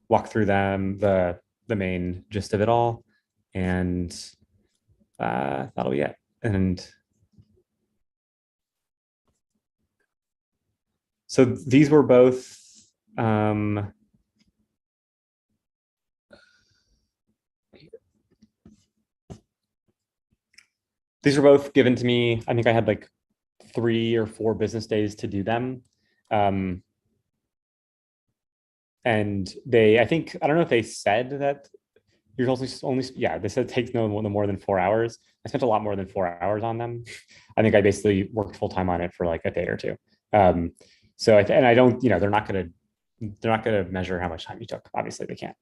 walk through them, the main gist of it all. And that'll be it. And so these were both, these were both given to me. I think I had like 3 or 4 business days to do them. And I don't know if they said that you're only they said it takes no more than 4 hours. I spent a lot more than 4 hours on them. I think I basically worked full time on it for like a day or 2. So and I don't, they're not gonna measure how much time you took. Obviously they can't.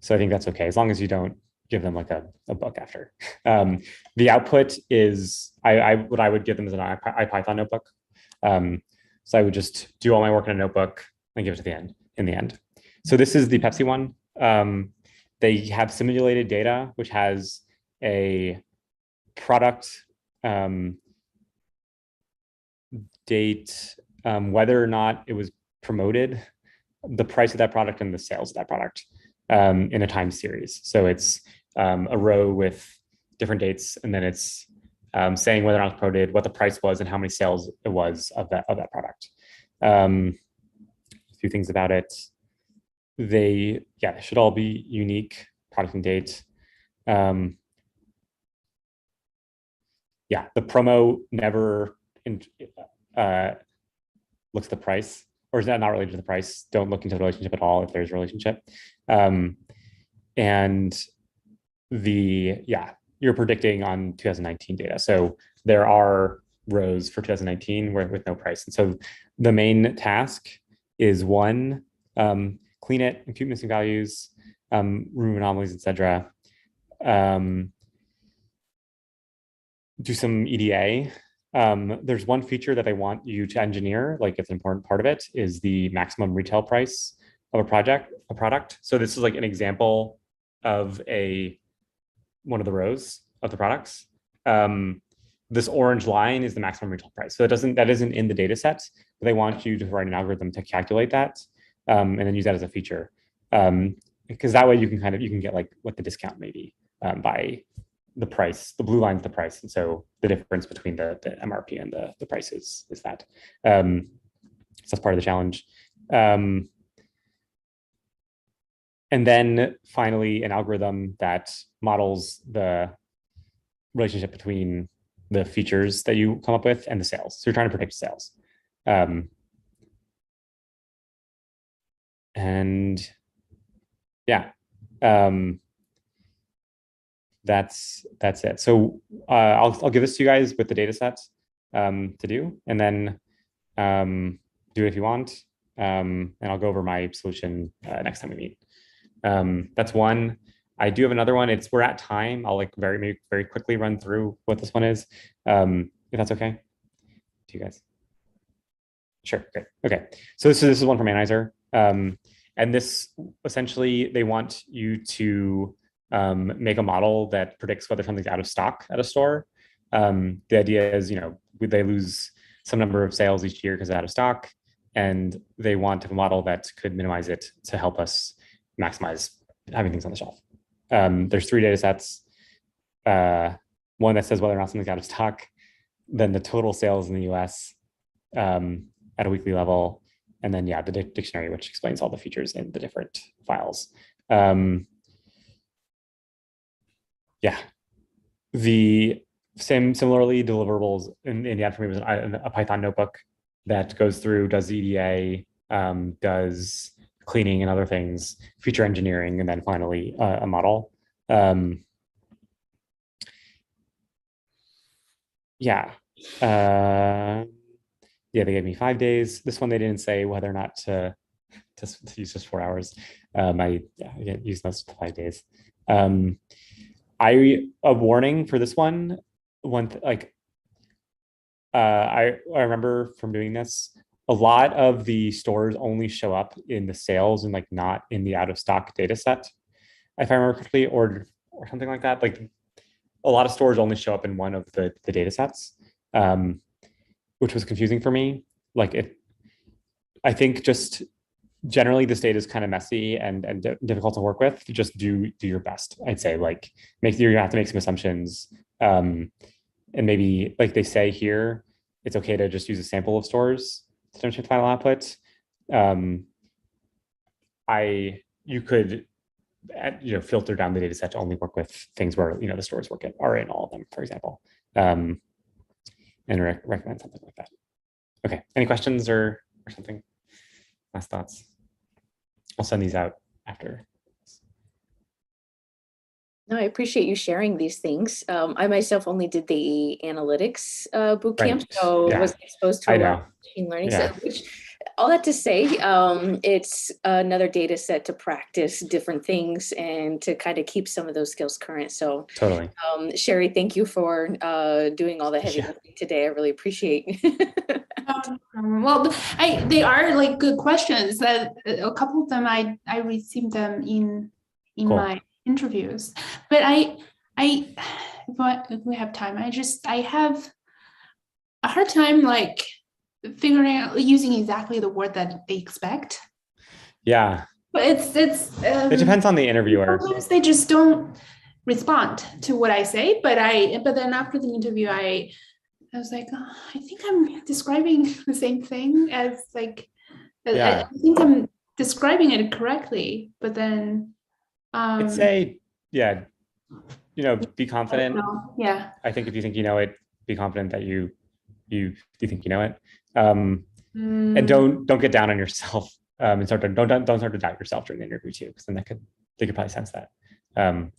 So I think that's okay, as long as you don't give them like a book after. The output is, what I would give them is an IPython notebook. So I would just do all my work in a notebook and give it to in the end. So this is the Pepsi one. They have simulated data, which has a product date, whether or not it was promoted, the price of that product, and the sales of that product in a time series. So it's a row with different dates, and then it's saying whether or not it's promoted, what the price was, and how many sales it was of that product. A few things about it. They should all be unique, product and date. The promo never looks at the price, or is that not related to the price? Don't look into the relationship at all if there's a relationship. And you're predicting on 2019 data. So there are rows for 2019 with no price. And so the main task is 1, clean it, impute missing values, remove anomalies, etc. Do some EDA. There's one feature that I want you to engineer, like it's an important part of it, is the maximum retail price of a product. So this is like an example of one of the rows of the products. This orange line is the maximum retail price. So that isn't in the data set, but they want you to write an algorithm to calculate that, and then use that as a feature. Because that way you can get like what the discount may be by the price. The blue line is the price, and so the difference between the MRP and the price is that. So that's part of the challenge. And then finally, an algorithm that models the relationship between the features that you come up with and the sales. So you're trying to predict sales. That's it. So I'll give this to you guys with the data sets to do, and then do it if you want. And I'll go over my solution next time we meet. That's one. I do have another one. We're at time. I'll like very quickly run through what this one is, if that's okay to you guys. Sure, great. Okay, so this is one from Anheuser. And this, essentially, they want you to make a model that predicts whether something's out of stock at a store. The idea is, they lose some number of sales each year because it's out of stock, and they want a model that could minimize it to help us maximize having things on the shelf. There's 3 data sets. One that says whether or not something's out of stock, then the total sales in the US at a weekly level, and then the dictionary, which explains all the features in the different files. Similarly, deliverables in the end for me was a Python notebook that goes through, does EDA, does cleaning and other things, feature engineering, and then finally a model. Yeah. Yeah, they gave me 5 days. This one, they didn't say whether or not to use just 4 hours. I used most of the 5 days. A warning for this one, I remember from doing this, a lot of the stores only show up in the sales and like not in the out of stock data set, if I remember correctly, or something like that. Like a lot of stores only show up in one of the data sets, which was confusing for me. I think just generally this data is kind of messy and difficult to work with. Just do your best. I'd say like you're gonna have to make some assumptions. And maybe like they say here, it's okay to just use a sample of stores to demonstrate final output. You could filter down the data set to only work with things where the stores are in all of them, for example, and recommend something like that. Okay, any questions or something? Last thoughts? I'll send these out after. No, I appreciate you sharing these things. I myself only did the analytics boot camp, Right. so Yeah. was exposed to I a lot know. of machine learning. Yeah. So, all that to say, it's another data set to practice different things and to kind of keep some of those skills current. So, Totally. Sherry, thank you for doing all the heavy lifting today. I really appreciate. Well, they are like good questions. That a couple of them I received them in Cool. my interviews, but if we have time, I have a hard time like figuring out using exactly the word that they expect. Yeah. But it depends on the interviewer. Sometimes they just don't respond to what I say, but then after the interview, I was like, oh, I think I'm describing the same thing as like, I think I'm describing it correctly, but then I'd say, be confident. Yeah. I think if you think you know it, be confident that you think you know it. And don't get down on yourself. And don't start to doubt yourself during the interview too, because then they could probably sense that. And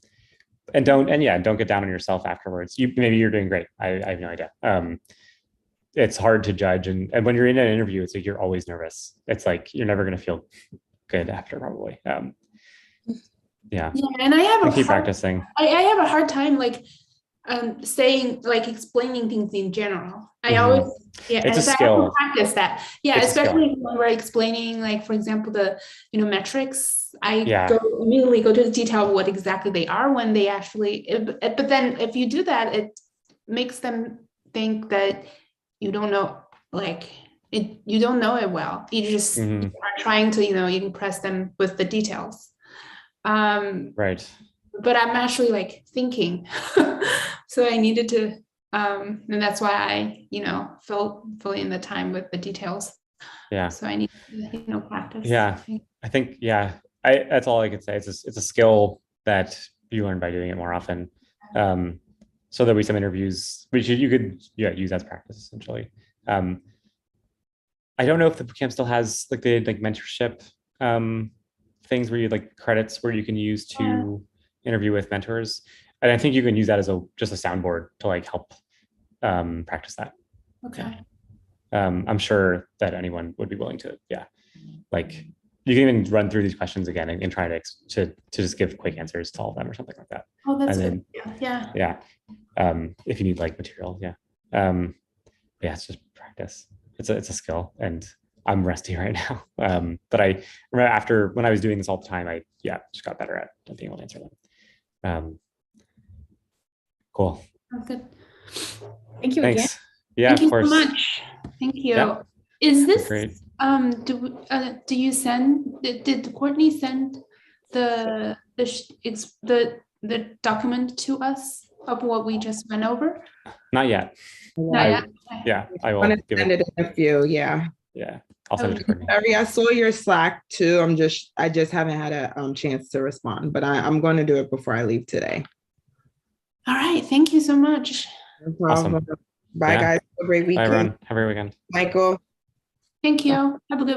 don't get down on yourself afterwards. Maybe you're doing great. I have no idea. It's hard to judge, and when you're in an interview, it's like you're always nervous. It's like you're never going to feel good after, probably. Yeah, and I have keep practicing. I have a hard time like saying, like, explaining things in general. I always it's a skill. Practice that. Yeah, it's especially when we're explaining, like, for example, the metrics. I immediately go to the detail of what exactly they are when they actually. But then if you do that, it makes them think that you don't know, like you don't know it well. You just are trying to impress them with the details. Right. But I'm actually like thinking, so I needed to, and that's why I, fill in the time with the details. Yeah. So I need to, practice. Yeah, I think, that's all I could say. It's a skill that you learn by doing it more often. So there'll be some interviews which you could use as practice essentially. I don't know if the bootcamp still has like the mentorship things where you like credits where you can use to interview with mentors, and I think you can use that as just a soundboard to like help practice that. Okay. I'm sure that anyone would be willing to, like you can even run through these questions again and try to just give quick answers to all of them or something like that. Oh, that's good. Yeah. If you need like material, it's just practice. It's a skill, and I'm rusty right now. But I remember after when I was doing this all the time, I just got better at being able to answer them. Cool. That's good. Thank you. Thanks. Again. Yeah, Thank of course. you so much. Thank you. Yeah. Is this great? Do you send? Did Courtney send the document to us of what we just went over? Not yet. Not yet. Yeah, I will send it in a few. Yeah. Yeah, I'll send it to Courtney. Sorry, I saw your Slack too. I just haven't had a chance to respond, but I'm going to do it before I leave today. All right. Thank you so much. No problem. Awesome. Bye, guys. Have a great weekend. Bye, everyone. Have a great weekend. Michael. Thank you. Have a good weekend.